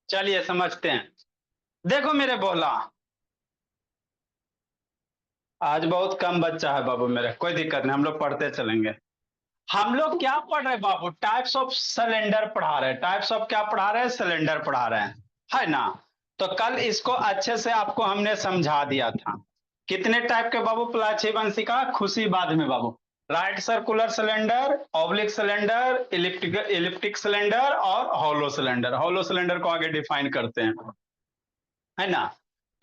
चलिए समझते हैं। देखो मेरे बोला, आज बहुत कम बच्चा है बाबू मेरे, कोई दिक्कत नहीं, हम लोग पढ़ते चलेंगे। हम लोग क्या पढ़ रहे हैं बाबू? टाइप्स ऑफ सिलेंडर पढ़ा रहे हैं। टाइप्स ऑफ क्या पढ़ा रहे हैं? सिलेंडर पढ़ा रहे हैं, है ना? तो कल इसको अच्छे से आपको हमने समझा दिया था। कितने टाइप के बाबू प्लाचिवंशी का? खुशी बाद में बाबू। Right circular cylinder, oblique cylinder, elliptic cylinder और हॉलो सिलेंडर। हॉलो सिलेंडर को आगे डिफाइन करते हैं, है ना?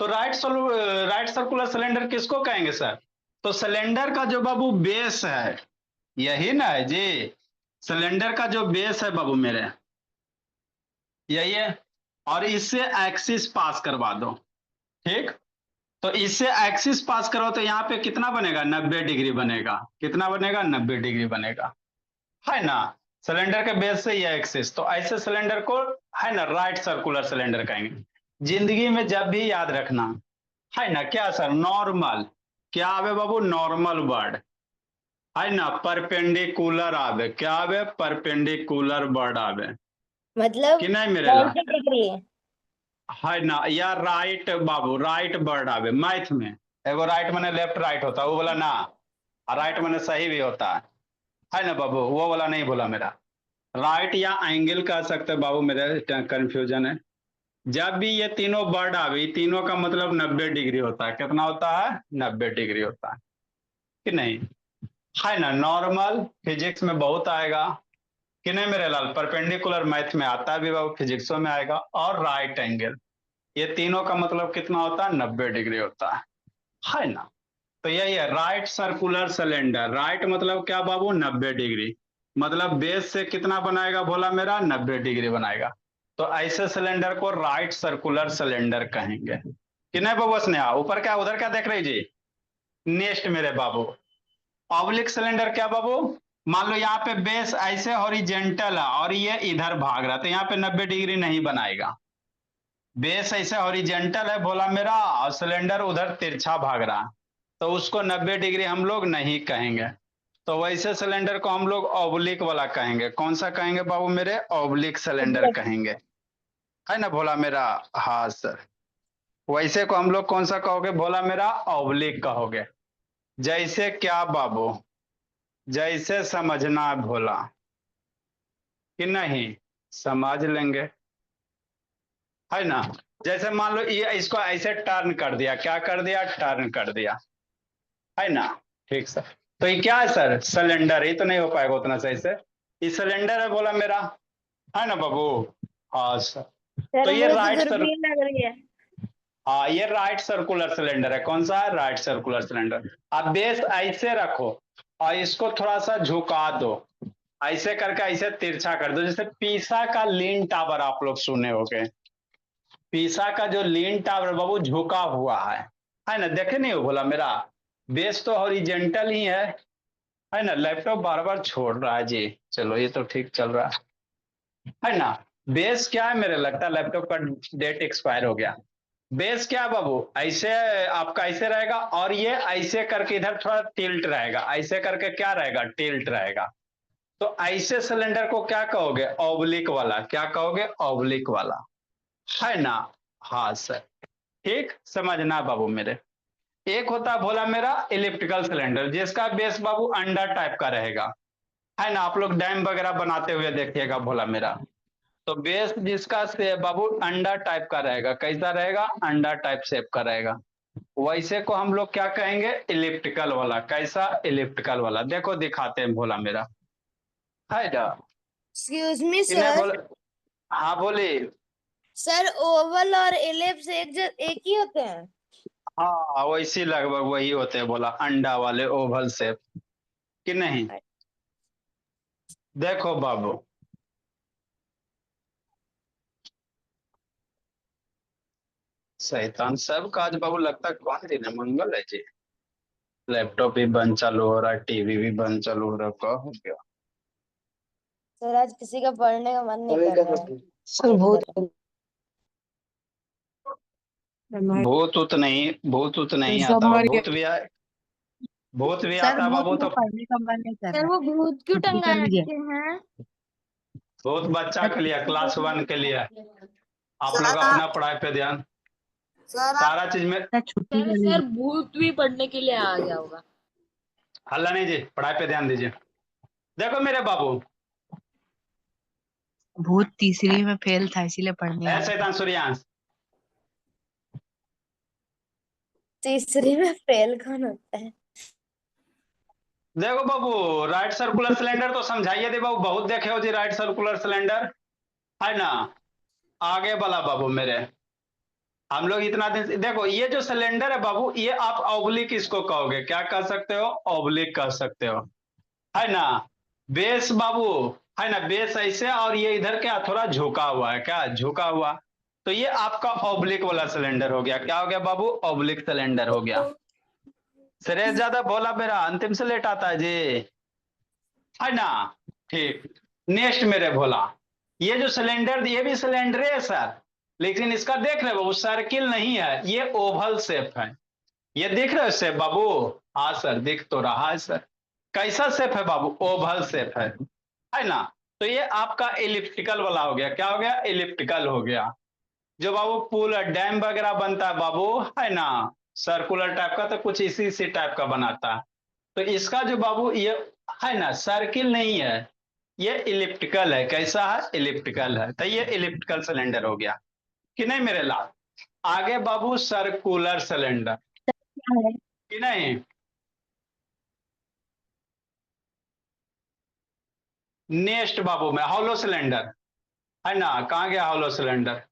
तो राइट सर्कुलर सिलेंडर किसको कहेंगे सर? तो सिलेंडर का जो बाबू बेस है, यही ना है जी। सिलेंडर का जो बेस है बाबू मेरे, यही है। और इससे एक्सिस पास करवा दो, ठीक? तो इससे एक्सिस पास करो तो यहाँ पे कितना बनेगा? 90 डिग्री बनेगा। कितना बनेगा? 90 डिग्री बनेगा, है ना? सिलेंडर के बेस से ये एक्सिस, तो ऐसे सिलेंडर को, है ना, राइट सर्कुलर सिलेंडर कहेंगे। जिंदगी में जब भी याद रखना, है ना, क्या सर? नॉर्मल क्या आवे बाबू? नॉर्मल वर्ड, है ना? परपेंडिकुलर आवे, क्या आवे? परपेंडिकुलर वर्ड आवे, मतलब कि नहीं मेरे ला? 90 डिग्री। है ना? या राइट बाबू, राइट वर्ड आवे मैथ में। एगो राइट माने लेफ्ट राइट होता है, वो बोला ना। राइट माने सही भी होता है ना बाबू? वो वाला नहीं बोला मेरा। राइट या एंगल कह सकते हैं बाबू, मेरे कंफ्यूजन है। जब भी ये तीनों वर्ड आवे, तीनों का मतलब 90 डिग्री होता है। कितना होता है? 90 डिग्री होता है, कि नहीं? है ना? नॉर्मल फिजिक्स में बहुत आएगा, कि नहीं मेरे लाल? परपेंडिकुलर मैथ में आता है भी बाबू, फिजिक्सों में आएगा। और राइट एंगल, ये तीनों का मतलब कितना होता है? 90 डिग्री होता है ना? तो यही है राइट सर्कुलर सिलेंडर। राइट मतलब क्या बाबू? 90 डिग्री। मतलब बेस से कितना बनाएगा भोला मेरा? 90 डिग्री बनाएगा। तो ऐसे सिलेंडर को राइट सर्कुलर सिलेंडर कहेंगे, कि नहीं बाबू? स्नेहा ऊपर क्या उधर क्या देख रही जी? नेक्स्ट मेरे बाबू, ऑब्लिक सिलेंडर क्या बाबू? मान लो यहाँ पे बेस ऐसे हॉरिजेंटल है और ये इधर भाग रहा है, तो यहाँ पे 90 डिग्री नहीं बनाएगा। बेस ऐसे हॉरिजेंटल है भोला मेरा, और सिलेंडर उधर तिरछा भाग रहा है, तो उसको 90 डिग्री हम लोग नहीं कहेंगे। तो वैसे सिलेंडर को हम लोग ऑब्लिक वाला कहेंगे। कौन सा कहेंगे बाबू मेरे? ऑब्लिक सिलेंडर कहेंगे, है ना भोला मेरा? हाँ सर। वैसे को हम लोग कौन सा कहोगे भोला मेरा? ऑब्लिक कहोगे। जैसे क्या बाबू? जैसे समझना है भोला, कि नहीं? समझ लेंगे, है ना? जैसे मान लो ये इसको ऐसे टर्न कर दिया, क्या कर दिया? टर्न कर दिया, है ना? ठीक सर। तो ये क्या है सर? सिलेंडर। ये तो नहीं हो पाएगा उतना सही से। ये सिलेंडर है बोला मेरा, है ना बाबू? हाँ सर। तो सर ये मुझे तो राइट सर, दूरबीन लग रही है। हाँ ये राइट सर्कुलर सिलेंडर है। कौन सा है? Right circular cylinder. अब बेस ऐसे रखो और इसको थोड़ा सा झुका दो, ऐसे करके ऐसे तिरछा कर दो। जैसे पीसा का लीन टावर आप लोग सुने होंगे। पीसा का जो लीन टावर बाबू झुका हुआ है ना? देखे नहीं हो बोला मेरा? बेस तो हॉरिजेंटल ही है ना? लैपटॉप बार बार छोड़ रहा है जी। चलो ये तो ठीक चल रहा है ना? बेस क्या है? मेरे लगता है लैपटॉप का डेट एक्सपायर हो गया। बेस क्या है बाबू? ऐसे आपका ऐसे रहेगा और ये ऐसे करके इधर थोड़ा टिल्ट रहेगा, ऐसे करके क्या रहेगा? टिल्ट रहेगा। तो ऐसे सिलेंडर को क्या कहोगे? ऑब्लिक वाला। क्या कहोगे? ऑब्लिक वाला, है ना? हाँ सर। ठीक समझना बाबू मेरे। एक होता है भोला मेरा इलिप्टिकल सिलेंडर, जिसका बेस बाबू अंडा टाइप का रहेगा, है ना? आप लोग डैम वगैरह बनाते हुए देखिएगा भोला मेरा। तो बेस जिसका से बाबू अंडा टाइप का रहेगा, कैसा रहेगा? अंडा टाइप शेप का रहेगा। वैसे को हम लोग क्या कहेंगे? इलिप्टिकल वाला। कैसा? इलिप्टिकल वाला। देखो दिखाते हैं भोला मेरा, है ना? एक्सक्यूज मी कि नहीं सर। बोले? हाँ बोले। सर ओवल और एलिप्स एक ही होते हैं? हाँ वैसी लगभग वही होते हैं बोला, अंडा वाले ओवल शेप, कि नहीं? देखो बाबू, शैतान सब काज बाबू, लगता है कौन दिन है? मंगल है जी। लैपटॉप भी बंद चालू हो रहा है, टीवी भी बंद चालू हो रहा है, क्या हो गया? सर आज किसी का पढ़ने का मन नहीं कर रहा है। सर बहुत भूत उत नहीं, भूत उत नहीं सब आता मर भूत गया। भी आए, भूत भी सर आता बहुत बाबू मेरा तो। पढ़ने का मन नहीं कर सर रहा वो भूत क्यों है, छुट्टी टंगा कर लीजिए। रखे हैं? भूत बच्चा के लिए, क्लास 1 के लिए। आप लोग अपना पढ़ाई पे ध्यान, सारा चीज में छुट्टी सर वाली सर भूत भी पढ़ने के लिए आ गया होगा। हल्ला नहीं जी, पढ़ाई पे ध्यान दीजिए। देखो मेरे बाबू, भूत तीसरी में फेल था इसीलिए पढ़ने आया। शैतान सूर्यांश, तीसरी में फेल कौन होता है? देखो बाबू, राइट सर्कुलर सिलेंडर तो समझाइए दे बाबू, बहुत देखे हो जी राइट सर्कुलर सिलेंडर, है ना। आगे वाला बाबू मेरे, हम लोग इतना दिन देखो, ये जो सिलेंडर है बाबू, ये आप ऑब्लिक इसको कहोगे, क्या कह सकते हो, ऑब्लिक कह सकते हो, है ना। बेस बाबू, है ना, बेस ऐसे, और ये इधर क्या थोड़ा झुका हुआ है, क्या झुका हुआ, तो ये आपका ऑब्लिक वाला सिलेंडर हो गया। क्या हो गया बाबू, ऑब्लिक सिलेंडर हो गया। श्रेय ज्यादा बोला मेरा, अंतिम से लेट आता है जी, है ना। ठीक, नेक्स्ट मेरे भोला, ये जो सिलेंडर, ये भी सिलेंडर है सर, लेकिन इसका देख रहे हो बाबू, सर्किल नहीं है, ये ओवल शेप है। ये दिख रहे हो शेप बाबू, हाँ सर दिख तो रहा है सर। कैसा शेप है बाबू, ओवल शेप है ना। तो ये आपका इलिप्टिकल वाला हो गया, क्या हो गया, इलिप्टिकल हो गया। जो बाबू पुल डैम वगैरह बनता है बाबू, है ना, सर्कुलर टाइप का, तो कुछ इसी टाइप का बनाता है। तो इसका जो बाबू ये है ना, सर्किल नहीं है, ये इलिप्टिकल है। कैसा है, इलिप्टिकल है। तो ये इलिप्टिकल सिलेंडर हो गया कि नहीं मेरे लाल। आगे बाबू सर्कुलर सिलेंडर कि नहीं, नेक्स्ट बाबू में हॉलो सिलेंडर, है ना। कहां गया हॉलो सिलेंडर,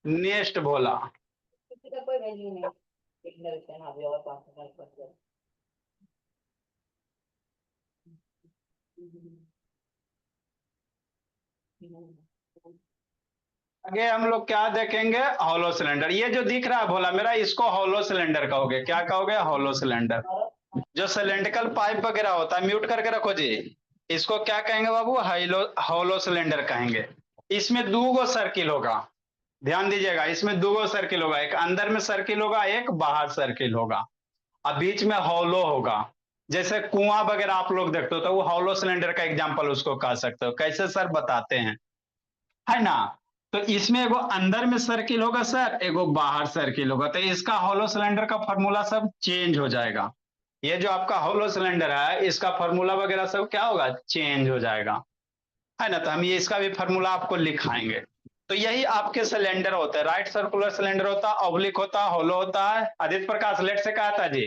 नेक्स्ट भोला, आगे हम लोग क्या देखेंगे, हॉलो सिलेंडर। ये जो दिख रहा है भोला मेरा, इसको हॉलो सिलेंडर कहोगे, क्या कहोगे, हॉलो सिलेंडर। जो सिलेंड्रिकल पाइप वगैरह होता है, म्यूट करके रखो जी, इसको क्या कहेंगे बाबू, हॉलो सिलेंडर कहेंगे। इसमें दो गो सर्किल होगा, ध्यान दीजिएगा, इसमें दो गो सर्किल होगा, एक अंदर में सर्किल होगा, एक बाहर सर्किल होगा, और बीच में हॉलो होगा। जैसे कुआं वगैरह आप लोग देखते हो, तो वो हॉलो सिलेंडर का एग्जांपल उसको कह सकते हो। कैसे सर, बताते हैं, है ना। तो इसमें एगो अंदर में सर्किल होगा सर, एगो बाहर सर्किल होगा, तो इसका हॉलो सिलेंडर का फॉर्मूला सब चेंज हो जाएगा। ये जो आपका हॉलो सिलेंडर है, इसका फॉर्मूला वगैरह सब क्या होगा, चेंज हो जाएगा, है ना। तो हम ये इसका भी फॉर्मूला आपको लिखाएंगे। तो यही आपके सिलेंडर होते हैं, राइट सर्कुलर सिलेंडर होता है, ऑब्लिक होता है, हॉलो होता है। आदित्य प्रकाश लेट से कहा था जी,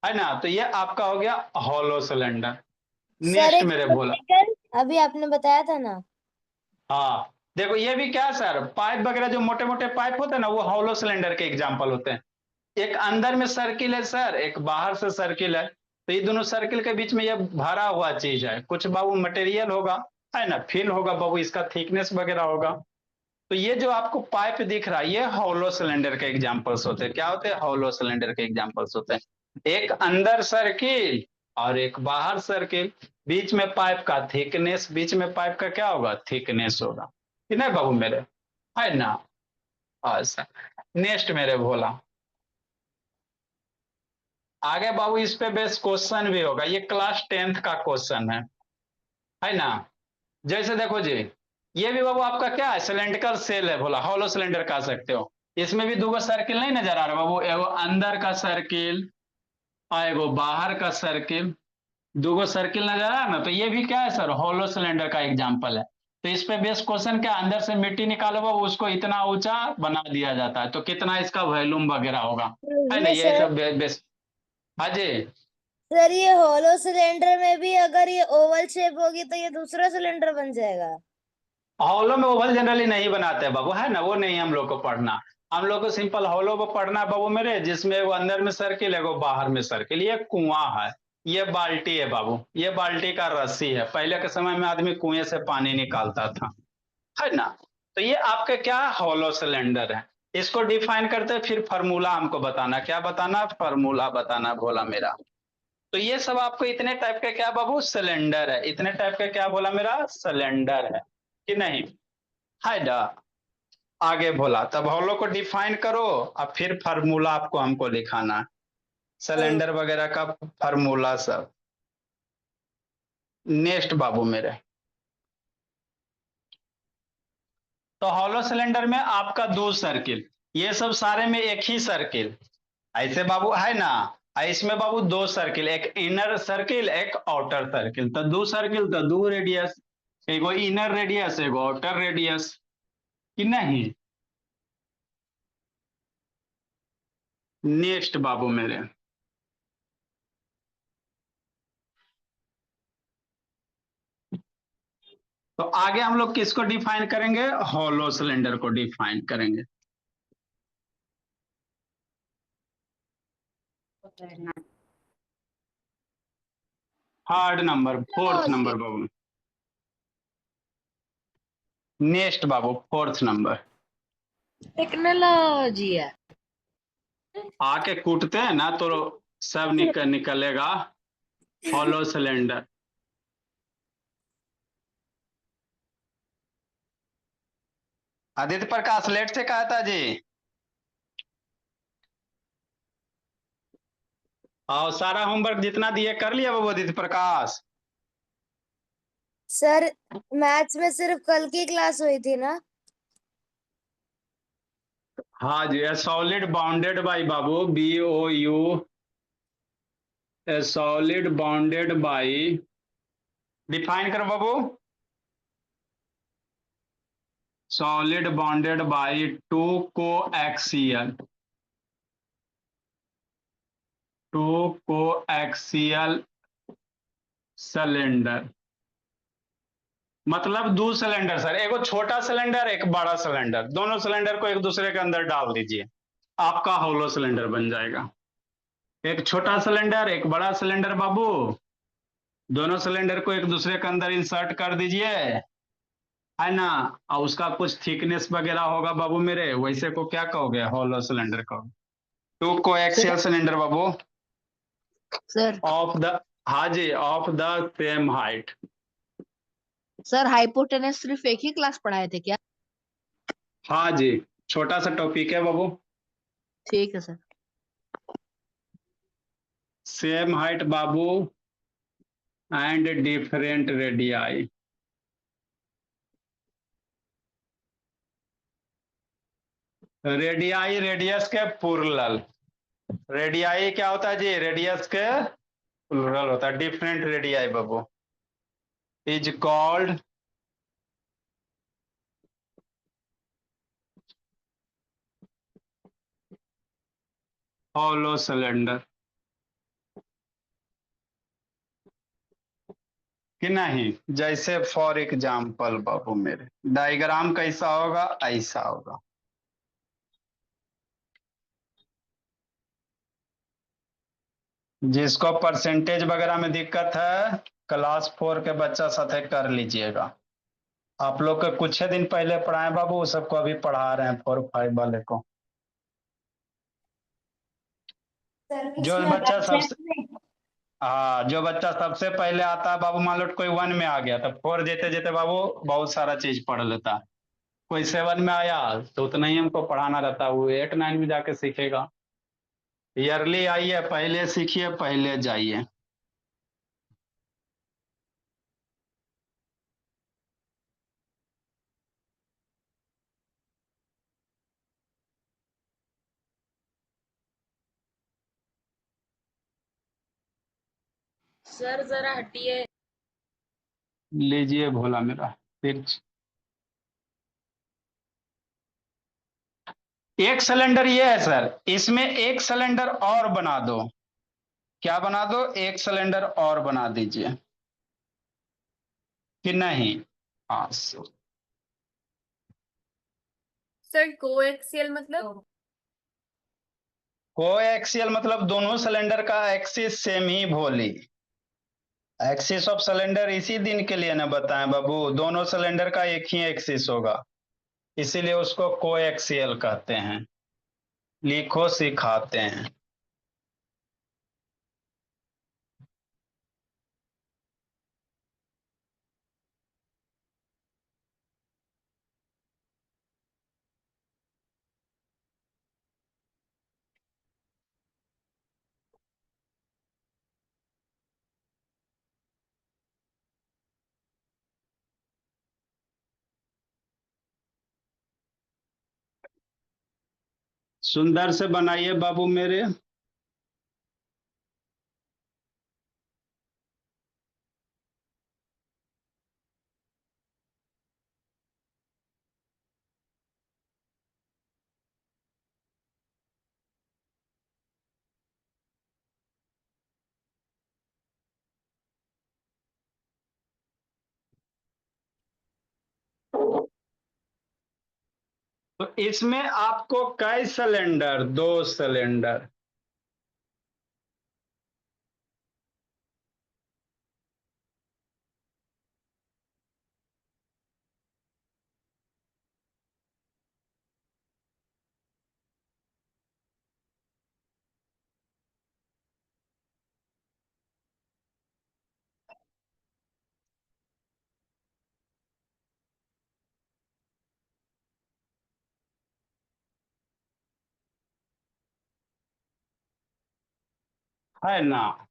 है ना। तो ये आपका हो गया हॉलो सिलेंडर। सर नेक्स्ट एक मेरे बोला, इलेक्ट्रिकल अभी आपने बताया था ना। हाँ देखो, ये भी क्या है सर, पाइप वगैरह जो मोटे मोटे पाइप होते हैं ना, वो हॉलो सिलेंडर के एग्जाम्पल होते हैं। एक अंदर में सर्किल है सर, एक बाहर से सर्किल है, तो ये दोनों सर्किल के बीच में ये भरा हुआ चीज है, कुछ बाबू मटेरियल होगा, है ना, फिल होगा बाबू, इसका थिकनेस वगैरह होगा। तो ये जो आपको पाइप दिख रहा है, ये हॉलो सिलेंडर के एग्जाम्पल्स होते हैं। क्या होते हैं, हॉलो सिलेंडर के एग्जाम्पल्स होते हैं। एक अंदर सर्किल और एक बाहर सर्किल, बीच में पाइप का थिकनेस, बीच में पाइप का क्या होगा, थिकनेस होगा कि नहीं बाबू मेरे, है ना। अच्छा, नेक्स्ट मेरे भोला, आगे बाबू इस पे बेस क्वेश्चन भी होगा, ये क्लास 10th का क्वेश्चन है ना। जैसे देखो जी, ये भी बाबू आपका क्या है, सिलेंड्रिकल सेल है, बोला हॉलो सिलेंडर कह सकते हो। इसमें भी दो सर्किल नहीं नजर आ रहा बाबू, एगो अंदर का सर्किल और एगो बाहर का सर्किल, दो सर्किल नजर आ रहा है ना। तो ये भी क्या है सर, हॉलो सिलेंडर का एग्जाम्पल है। तो इस पे बेस क्वेश्चन क्या, अंदर से मिट्टी निकालो बाबू, उसको इतना ऊंचा बना दिया जाता है, तो कितना इसका वॉल्यूम वगैरह होगा, है ना। ये ये सर, सब बेस, हाँ जी। सर ये होलो सिलेंडर में भी अगर ये ओवल शेप होगी तो ये दूसरा सिलेंडर बन जाएगा। हॉलो में ओवल जनरली नहीं बनाते बाबू, है ना, वो नहीं हम लोग को पढ़ना। हम लोग को सिंपल हॉलो को पढ़ना है बाबू मेरे, जिसमें वो अंदर में सर्किल है, वो बाहर में सर्किल। ये कुआं है, ये बाल्टी है बाबू, ये बाल्टी का रस्सी है। पहले के समय में आदमी कुएं से पानी निकालता था, है ना। तो ये आपके क्या हॉलो सिलेंडर है। इसको डिफाइन करते फिर फॉर्मूला हमको बताना, क्या बताना, फॉर्मूला बताना बोला मेरा। तो ये सब आपको इतने टाइप के क्या बाबू, सिलेंडर है, इतने टाइप के क्या बोला मेरा, सिलेंडर है कि नहीं, है ना। आगे बोला, तब हॉलो को डिफाइन करो, और फिर फार्मूला आपको हमको लिखाना है, सिलेंडर वगैरह का फार्मूला सब। नेक्स्ट बाबू मेरे, तो हॉलो सिलेंडर में आपका 2 सर्किल, ये सब सारे में एक ही सर्किल, ऐसे बाबू है ना। इसमें बाबू 2 सर्किल, एक इनर सर्किल एक आउटर सर्किल, तो 2 सर्किल तो 2 रेडियस, एगो इनर रेडियस एगो आउटर रेडियस, कि नहीं। नेक्स्ट बाबू मेरे, तो आगे हम लोग किसको डिफाइन करेंगे, हॉलो सिलेंडर को डिफाइन करेंगे। थर्ड नंबर, फोर्थ नंबर बाबू, नेक्स्ट बाबू फोर्थ नंबर। टेक्नोलॉजी है। आके कूटते हैं ना तो सब निकलेगा हॉलो सिलेंडर। आदित्य प्रकाश लेट से कहा था जी। और सारा होमवर्क जितना दिए कर लिया बाबू आदित्य प्रकाश। सर मैथ्स में सिर्फ कल की क्लास हुई थी ना। हाँ जी, ए सॉलिड बाउंडेड बाई बाबू, BOU, a solid bounded by, define करो बाबू। Solid bounded by 2 coaxial, 2 coaxial cylinder, मतलब 2 सिलेंडर सर, एगो छोटा सिलेंडर एक बड़ा सिलेंडर, दोनों सिलेंडर को एक दूसरे के अंदर डाल दीजिए, आपका होलो सिलेंडर बन जाएगा। एक छोटा सिलेंडर एक बड़ा सिलेंडर बाबू, दोनों सिलेंडर को एक दूसरे के अंदर इंसर्ट कर दीजिए, है ना। और उसका कुछ थिकनेस वगैरह होगा बाबू मेरे, वैसे को क्या कहोगे, होलो सिलेंडर को। 2 कोएक्सियल सिलेंडर बाबू सर ऑफ द, हाँ जी, of the same height. Sir hypotenuse सिर्फ एक ही क्लास पढ़ाए थे क्या? हाँ जी, छोटा सा टॉपिक है बाबू। ठीक है sir. Same height Babu and different radii. Radii radius के प्लूरल, रेडियाई क्या होता है जी, रेडियस के प्लूरल होता है, different radii Babu is called hollow cylinder, कि नहीं। जैसे फॉर एग्जाम्पल बाबू मेरे, डायग्राम कैसा होगा, ऐसा होगा। जिसको परसेंटेज वगैरह में दिक्कत है, क्लास 4 के बच्चा साथ कर लीजिएगा। आप लोग के कुछ ही दिन पहले पढ़ाए बाबू, वो सबको अभी पढ़ा रहे हैं 4 5 वाले को। सर जो किसमें बच्चा वेबसाइट सबसे, में? हाँ जो बच्चा सबसे पहले आता है बाबू, मान लो कोई 1 में आ गया तो 4 जेते जेते बाबू बहुत सारा चीज पढ़ लेता है। कोई 7 में आया तो उतना ही हमको पढ़ाना रहता है, वो 8 9 में जाके सीखेगा। ईयरली आइए, पहले सीखिए पहले जाइए। सर जरा हटिए। लीजिए भोला मेरा, फिर एक सिलेंडर ये है सर, इसमें एक सिलेंडर और बना दो, क्या बना दो, एक सिलेंडर और बना दीजिए, कि नहीं। हाँ सर कोएक्सियल मतलब? कोएक्सियल मतलब दोनों सिलेंडर का एक्सिस सेम ही भोली, एक्सिस ऑफ सिलेंडर इसी दिन के लिए ना बताएं बाबू, दोनों सिलेंडर का एक ही एक्सिस होगा, इसीलिए उसको कोएक्सियल कहते हैं। लिखो सिखाते हैं। सुंदर से बनाइए बाबू मेरे। तो इसमें आपको कई सिलेंडर? 2 सिलेंडर। है ना?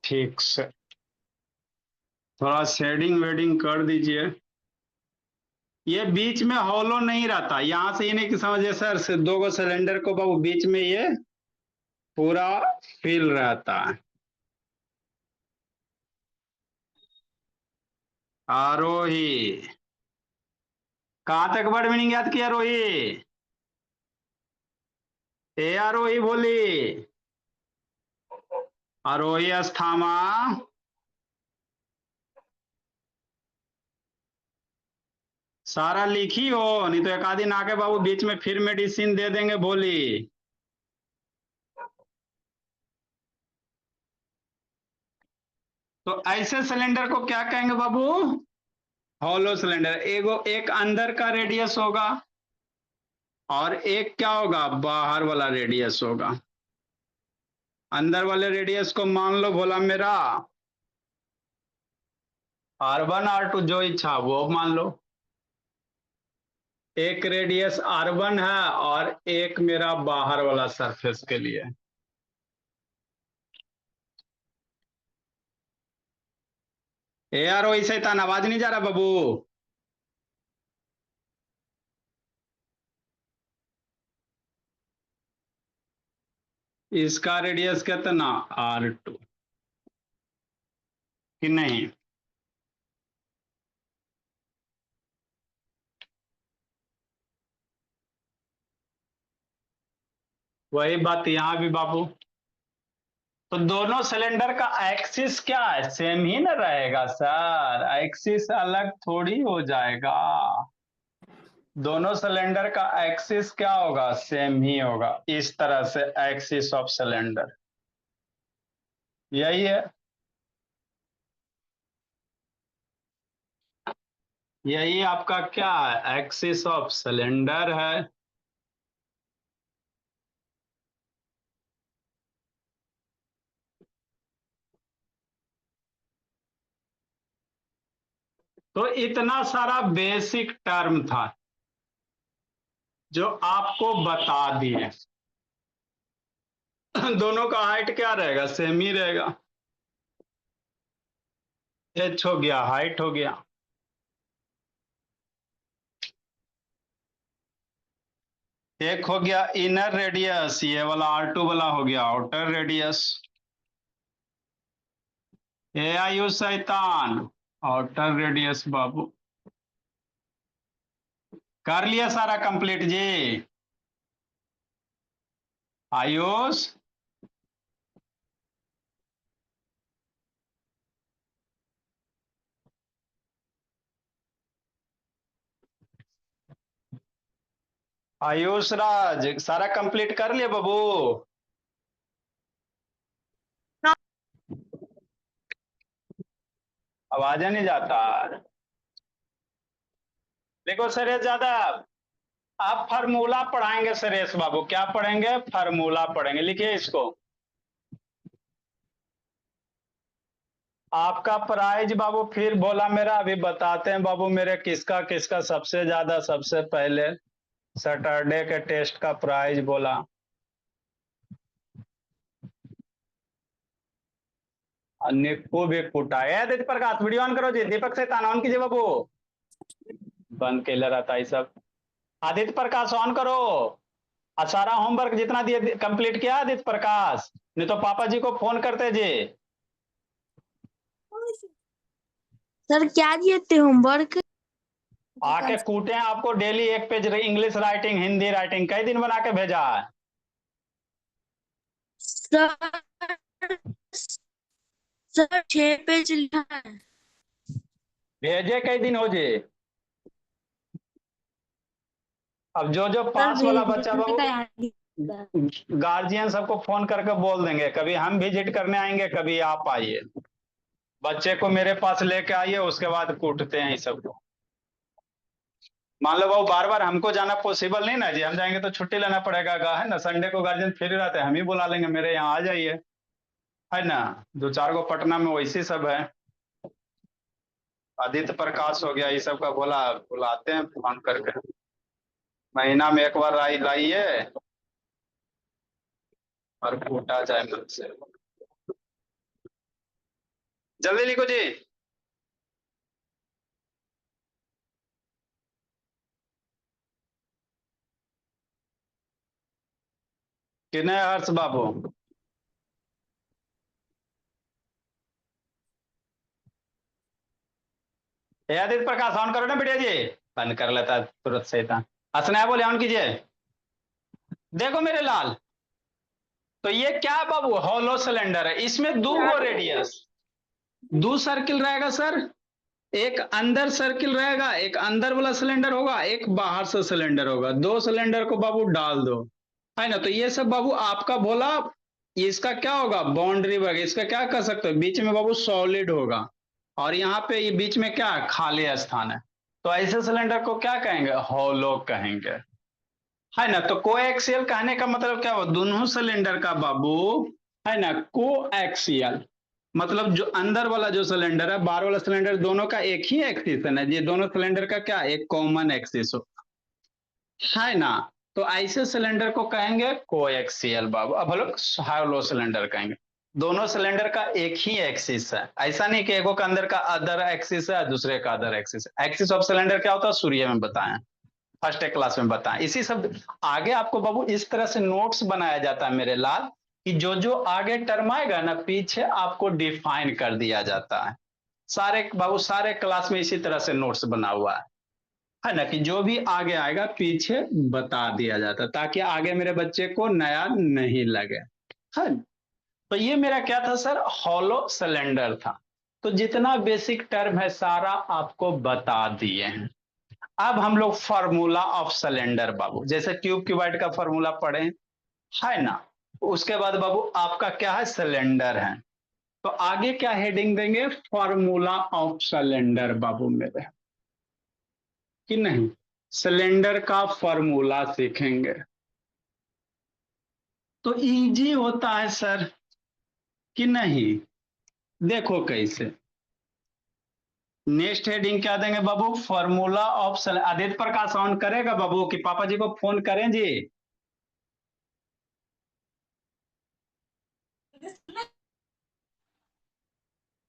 ठीक से थोड़ा शेडिंग वेडिंग कर दीजिए। ये बीच में हॉलो नहीं रहता, यहां से ये नहीं कि समझिए सर 2 गो सिलेंडर को बाबू बीच में ये पूरा फिल रहता है। आरोही, कहां तक वर्ड मीनिंग याद किया रोही? ए आरोही बोली। आरोही अस्थामा। सारा लिखी हो, नहीं तो एक आधी आके बाबू बीच में फिर मेडिसिन दे देंगे बोली। तो ऐसे सिलेंडर को क्या कहेंगे बाबू? Hollow cylinder. एक अंदर का रेडियस होगा और एक क्या होगा? बाहर वाला रेडियस होगा। अंदर वाले रेडियस को मान लो भोला मेरा R1 R2 जो इच्छा वो मान लो। एक रेडियस R1 है और एक मेरा बाहर वाला सरफेस के लिए। ए यार वही शैतान, आवाज नहीं जा रहा बाबू? इसका रेडियस कितना? R2 कि नहीं? वही बात यहां भी बाबू। तो दोनों सिलेंडर का एक्सिस क्या है? सेम ही ना रहेगा सर, एक्सिस अलग थोड़ी हो जाएगा। दोनों सिलेंडर का एक्सिस क्या होगा? सेम ही होगा। इस तरह से एक्सिस ऑफ सिलेंडर यही है, यही आपका क्या है? एक्सिस ऑफ सिलेंडर है। तो इतना सारा बेसिक टर्म था जो आपको बता दिए। दोनों का हाइट क्या रहेगा? सेम ही रहेगा। एच हो गया, हाइट हो गया। एक हो गया इनर रेडियस, ये वाला R2 वाला हो गया आउटर रेडियस। ए आयुष शैतान, आउटर रेडियस बाबू। कर लिया सारा कंप्लीट जी? आयुष आयुष राज सारा कंप्लीट कर लिया बाबू? आवाज नहीं जाता। देखो सर ज्यादा आप फार्मूला पढ़ाएंगे सुरेश बाबू, क्या पढ़ेंगे? फार्मूला पढ़ेंगे, लिखिए इसको। आपका प्राइज बाबू फिर बोला मेरा, अभी बताते हैं बाबू मेरे किसका किसका सबसे ज्यादा सबसे पहले सैटरडे के टेस्ट का प्राइज बोला। निक्कू भी कुटाया। आदित्य प्रकाश वीडियो ऑन करो जी। दीपक से ताना ऑन कीजिए बाबू। बंद के ले रहता है सब। आदित्य प्रकाश ऑन करो। सारा होमवर्क जितना दिए कंप्लीट किया आदित्य प्रकाश, नहीं तो पापा जी को फोन करते जी। सर क्या दिए थे होमवर्क? आके कूटे हैं आपको डेली एक page English writing, Hindi writing, कई दिन बना के भेजा है। सर सर 6 पेज लिखा है। भेजे कई दिन हो जी। अब जो जो सर पास वाला बच्चा भेजने बाबू का याद नहीं आता। गार्जियन सबको फोन करके बोल देंगे, कभी हम विजिट करने आएंगे, कभी आप आइए, बच्चे को मेरे पास लेके आइए, उसके बाद कूटते हैं इस सबको। मान लो बाबू बार बार हमको जाना पॉसिबल नहीं ना जी, हम जाएंगे तो छुट्टी लेना पड़ेगा, है ना, संडे को गार्जियन फ्री रहते हैं, हम ही बुला लेंगे, मेरे यहाँ आ जाइए, है ना। 2-4 गो पटना में वैसे सब है, आदित्य प्रकाश हो गया, ये सब का बोला बुलाते हैं फोन करके, महीना में एक बार लाइए और कूटा जाए मुझसे। जल्दी लिखो जी। कि नहीं हर्ष बाबू? आदित्य प्रकाश ऑन करो ना बेटिया जी, बंद कर लेता तुरंत शैतान। हंसना बोले ऑन कीजिए। देखो मेरे लाल, तो ये क्या बाबू हॉलो सिलेंडर है, इसमें दो गो रेडियस, दो सर्किल रहेगा सर, एक अंदर सर्किल रहेगा, एक अंदर वाला सिलेंडर होगा, एक बाहर से सिलेंडर होगा, दो सिलेंडर को बाबू डाल दो, है ना। तो ये सब बाबू आपका बोला, इसका क्या होगा बाउंड्री वगैरह, इसका क्या कर सकते हो, बीच में बाबू सॉलिड होगा, और यहाँ पे ये बीच में क्या है, खाली स्थान है, तो ऐसे सिलेंडर को क्या कहेंगे, हॉलो कहेंगे, है ना। तो कोएक्सियल कहने का मतलब क्या हुआ, दोनों सिलेंडर का बाबू, है ना, कोएक्सियल मतलब जो अंदर वाला जो सिलेंडर है, बाहर वाला सिलेंडर, दोनों का एक ही एक्सिस है ना, ये दोनों सिलेंडर का क्या एक कॉमन एक्सिस हो, है ना। तो ऐसे सिलेंडर को कहेंगे कोएक्सियल बाबू। अब हम लोग हॉलो सिलेंडर कहेंगे, दोनों सिलेंडर का एक ही एक्सिस है, ऐसा नहीं कि एगो का अंदर का अदर एक्सिस है, दूसरे का अदर एक्सिस है। एक्सिस ऑफ सिलेंडर क्या होता है, सूर्य में बताएं, फर्स्ट क्लास में बताएं, इसी सब आगे आपको बाबू इस तरह से नोट्स बनाया जाता है मेरे लाल, कि जो जो आगे टर्म आएगा ना, पीछे आपको डिफाइन कर दिया जाता है, सारे बाबू सारे क्लास में इसी तरह से नोट्स बना हुआ है ना, कि जो भी आगे आएगा पीछे बता दिया जाता है, ताकि आगे मेरे बच्चे को नया नहीं लगे, है ना? तो ये मेरा क्या था सर, हॉलो सिलेंडर था। तो जितना बेसिक टर्म है सारा आपको बता दिए हैं। अब हम लोग फार्मूला ऑफ सिलेंडर बाबू, जैसे क्यूब क्यूबाइड का फार्मूला पढ़े, है ना, उसके बाद बाबू आपका क्या है, सिलेंडर है, तो आगे क्या हेडिंग देंगे, फार्मूला ऑफ सिलेंडर बाबू मेरे, कि नहीं, सिलेंडर का फार्मूला सीखेंगे, तो इजी होता है सर, कि नहीं, देखो कैसे। नेक्स्ट हेडिंग क्या देंगे बाबू, formula of Aditya Prakash on करेगा बाबू, कि पापा जी को फोन करें जी।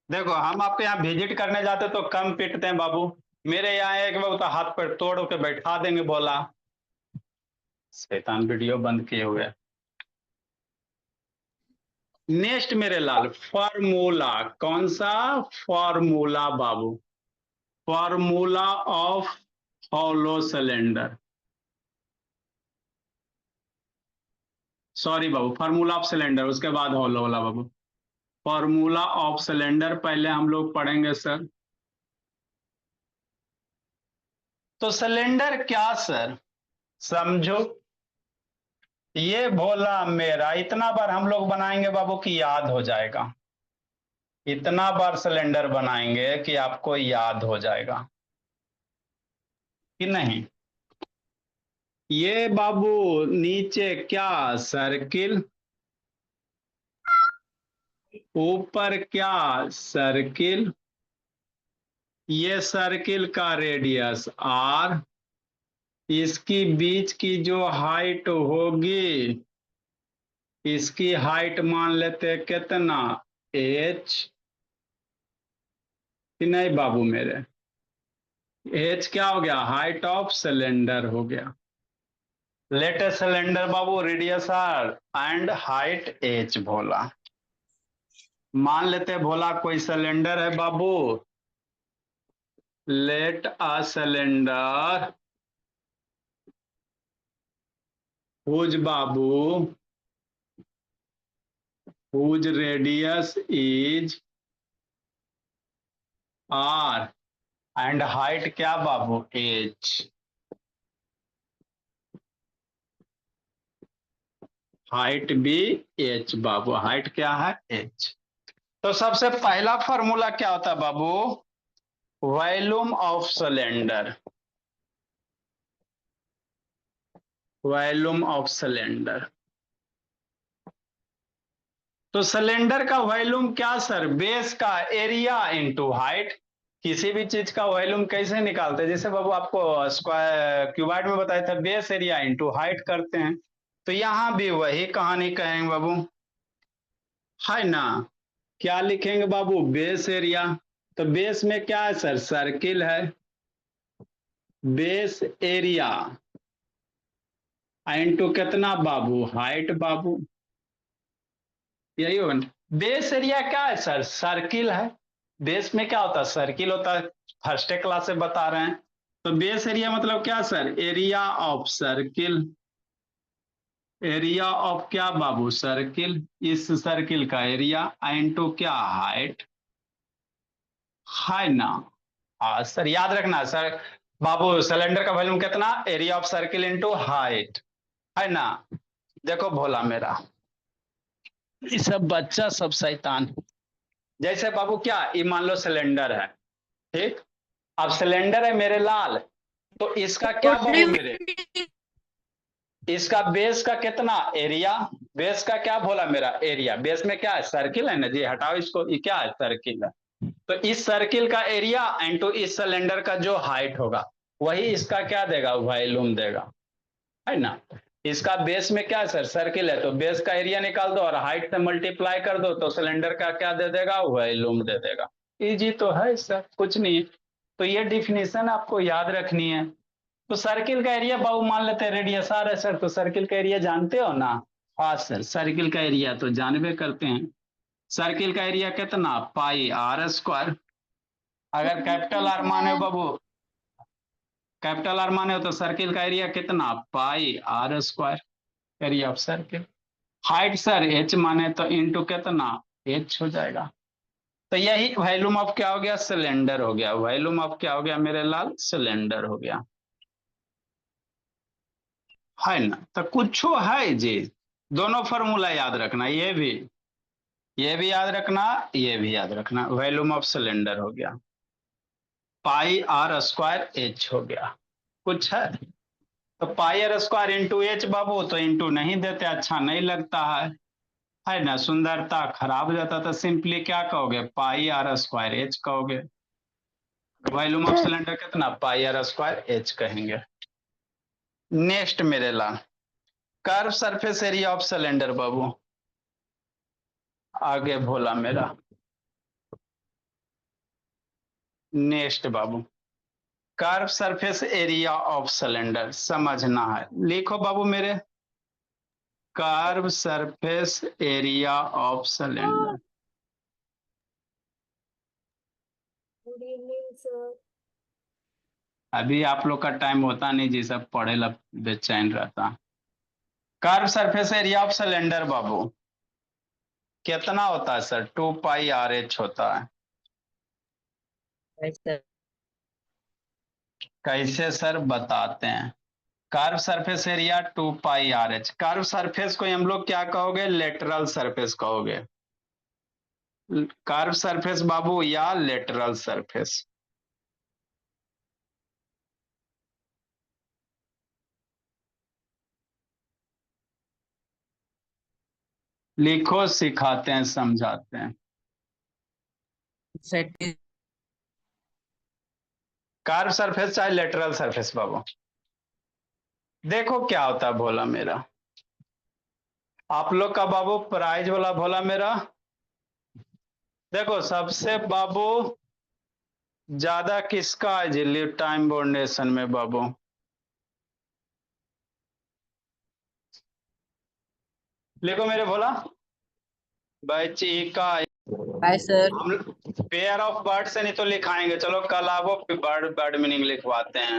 देखो हम आपके यहाँ विजिट करने जाते तो कम पिटते हैं बाबू, मेरे यहाँ एक बार तो हाथ पर तोड़ के बैठा देंगे, बोला शैतान वीडियो बंद किए हुए। नेक्स्ट मेरे लाल, फार्मूला, कौन सा formula Babu, formula of hollow cylinder, sorry Babu, formula of cylinder, उसके बाद हॉलो वाला बाबू, फार्मूला ऑफ सिलेंडर पहले हम लोग पढ़ेंगे सर। तो सिलेंडर क्या सर, समझो, ये भोला मेरा, इतना बार हम लोग बनाएंगे बाबू कि याद हो जाएगा, इतना बार सिलेंडर बनाएंगे कि आपको याद हो जाएगा, कि नहीं। ये बाबू नीचे क्या सर्किल, ऊपर क्या सर्किल, ये सर्किल का रेडियस आर, इसकी बीच की जो हाइट होगी, इसकी हाइट मान लेते हैं कितना, एच, कि नहीं बाबू मेरे, एच क्या हो गया, हाइट ऑफ सिलेंडर हो गया, लेट ए सिलेंडर बाबू radius r and height h भोला। मान लेते हैं भोला कोई सिलेंडर है बाबू। लेट अ सिलेंडर हुज बाबू whose radius is r and height क्या बाबू एच। हाइट भी एच बाबू, हाइट क्या है एच। तो सबसे पहला फॉर्मूला क्या होता है बाबू, volume of cylinder. Volume of cylinder, तो सिलेंडर का वॉल्यूम क्या सर, बेस का एरिया इनटू हाइट। किसी भी चीज का वॉल्यूम कैसे निकालते हैं, जैसे बाबू आपको स्क्वायर क्यूबॉइड में बताया था, बेस एरिया इनटू हाइट करते हैं। तो यहां भी वही कहानी कहेंगे बाबू, है ना। क्या लिखेंगे बाबू, बेस एरिया। तो बेस में क्या है सर, सर्किल है। बेस एरिया इनटू कितना बाबू, हाइट बाबू, यही होगा ना। बेस एरिया क्या है सर, सर्किल है। बेस में क्या होता है, सर्किल होता है, फर्स्ट क्लास से बता रहे हैं। तो बेस एरिया मतलब क्या sir, area of circle. Area of क्या बाबू, सर्किल, इस सर्किल का एरिया इनटू क्या, हाइट, है ना। हाँ सर, याद रखना सर बाबू, सिलेंडर का वॉल्यूम कितना, area of circle into height, है ना। देखो भोला मेरा, ये सब बच्चा सब शैतान। जैसे बाबू क्या, ये मान लो सिलेंडर है, ठीक। अब सिलेंडर है मेरे लाल, तो इसका क्या बाबू मेरे, इसका बेस का कितना एरिया, बेस का क्या बोला मेरा एरिया, बेस में क्या है सर्किल है ना जी, हटाओ इसको, ये क्या है सर्किल है। तो इस सर्किल का एरिया इनटू इस सिलेंडर का जो हाइट होगा, वही इसका क्या देगा, वॉल्यूम देगा, है ना। इसका बेस में क्या है सर, सर्किल है, तो बेस का एरिया निकाल दो और हाइट से मल्टीप्लाई कर दो, तो सिलेंडर का क्या दे देगा, वॉल्यूम दे देगा। इजी तो है सर, कुछ नहीं है। तो ये डिफिनेशन आपको याद रखनी है। तो सर्किल का एरिया बाबू मान लेते हैं रेडियस आर है सर, तो सर्किल का एरिया जानते हो ना। हाँ सर, सर्किल का एरिया तो जानबे करते हैं। सर्किल का एरिया कितना, पाई आर स्क्वायर। अगर कैपिटल आर माने हो बाबू, कैपिटल आर माने हो तो सर्किल का एरिया कितना, pi r square, area of circle. Height sir h माने तो इनटू कितना, एच हो जाएगा। तो यही वॉल्यूम ऑफ क्या हो गया, सिलेंडर हो गया। वॉल्यूम ऑफ क्या हो गया मेरे लाल, सिलेंडर हो गया, है ना। तो कुछ है जी, दोनों फॉर्मूला याद रखना, ये भी याद रखना, ये भी याद रखना। वॉल्यूम ऑफ सिलेंडर हो गया, पाई आर स्क्वायर एच हो गया। कुछ है तो पाई आर स्क्वायर इंटू एच बाबू, तो इंटू नहीं देते, अच्छा नहीं लगता है ना, सुंदरता खराब हो जाता। तो सिंपली क्या कहोगे, पाई आर स्क्वायर एच कहोगे। वॉल्यूम ऑफ सिलेंडर कितना, पाई आर स्क्वायर एच कहेंगे। नेक्स्ट मेरे ला, curve surface area of cylinder बाबू, आगे भोला मेरा। नेक्स्ट बाबू, curve surface area of cylinder समझना है, लिखो बाबू मेरे, curve surface area of cylinder. Good evening sir. अभी आप लोग का टाइम होता नहीं जी, सब पढ़े ला बेचैन रहता। Curve surface area of cylinder बाबू कितना होता है सर, 2 पाई आर एच होता है। सर कैसे सर बताते हैं, कर्व सरफेस एरिया 2 पाई आर एच। कर्व सरफेस को हम लोग क्या कहोगे, लेटरल सरफेस कहोगे। कर्व सरफेस बाबू या लेटरल सरफेस। लिखो, सिखाते हैं, समझाते हैं। सेट कर्व सरफेस चाहे लेटरल सरफेस बाबू, देखो क्या होता है भोला मेरा, आप लोग का बाबू प्राइज वाला भोला मेरा। देखो सबसे बाबू ज्यादा किसका है जी, टाइम बोर्ड नेशन में बाबू, लिखो मेरे भोला। बच्ची का हाय सर। हम पेयर ऑफ वर्ड से नहीं तो लिखाएंगे, चलो कल आपको वर्ड मीनिंग लिखवाते हैं।